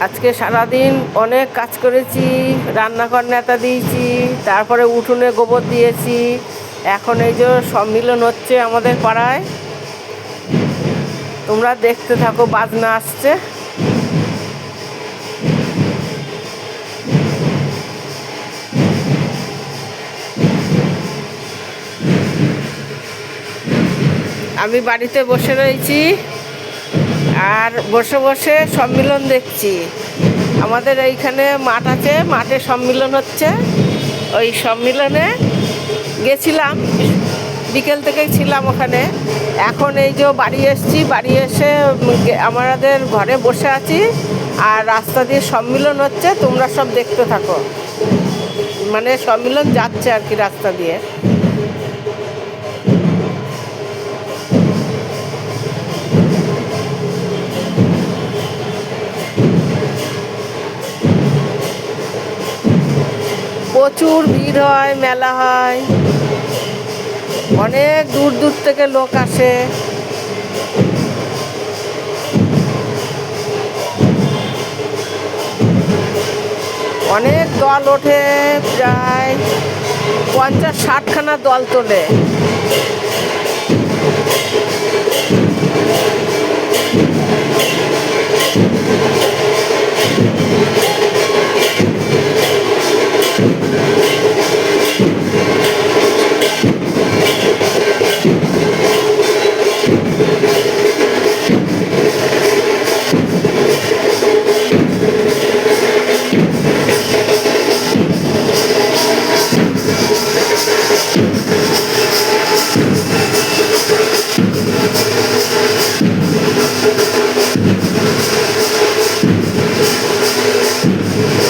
আজকে সারাদিন অনেক কাজ করেছি, রান্নাঘর নেতা দিয়েছি, তারপরে উঠোনে গোবর দিয়েছি। এখন এই যে সম্মিলন হচ্ছে আমাদের পাড়ায়, তোমরা দেখতে থাকো, বাজনা আসছে। আমি বাড়িতে বসে রয়েছি আর বসে বসে সম্মিলন দেখছি। আমাদের এইখানে মাঠ আছে, মাঠে সম্মিলন হচ্ছে। ওই সম্মিলনে গেছিলাম, বিকেল থেকে ছিলাম ওখানে। এখন এই যে বাড়ি এসেছি, বাড়ি এসে আমাদের ঘরে বসে আছি আর রাস্তা দিয়ে সম্মিলন হচ্ছে। তোমরা সব দেখতে থাকো, মানে সম্মিলন যাচ্ছে আর কি রাস্তা দিয়ে। প্রচুর ভিড় হয়, মেলা হয়, অনেক দূর দূর থেকে লোক আসে। অনেক দল ওঠে, প্রায় 50-60খানা দল তোলে।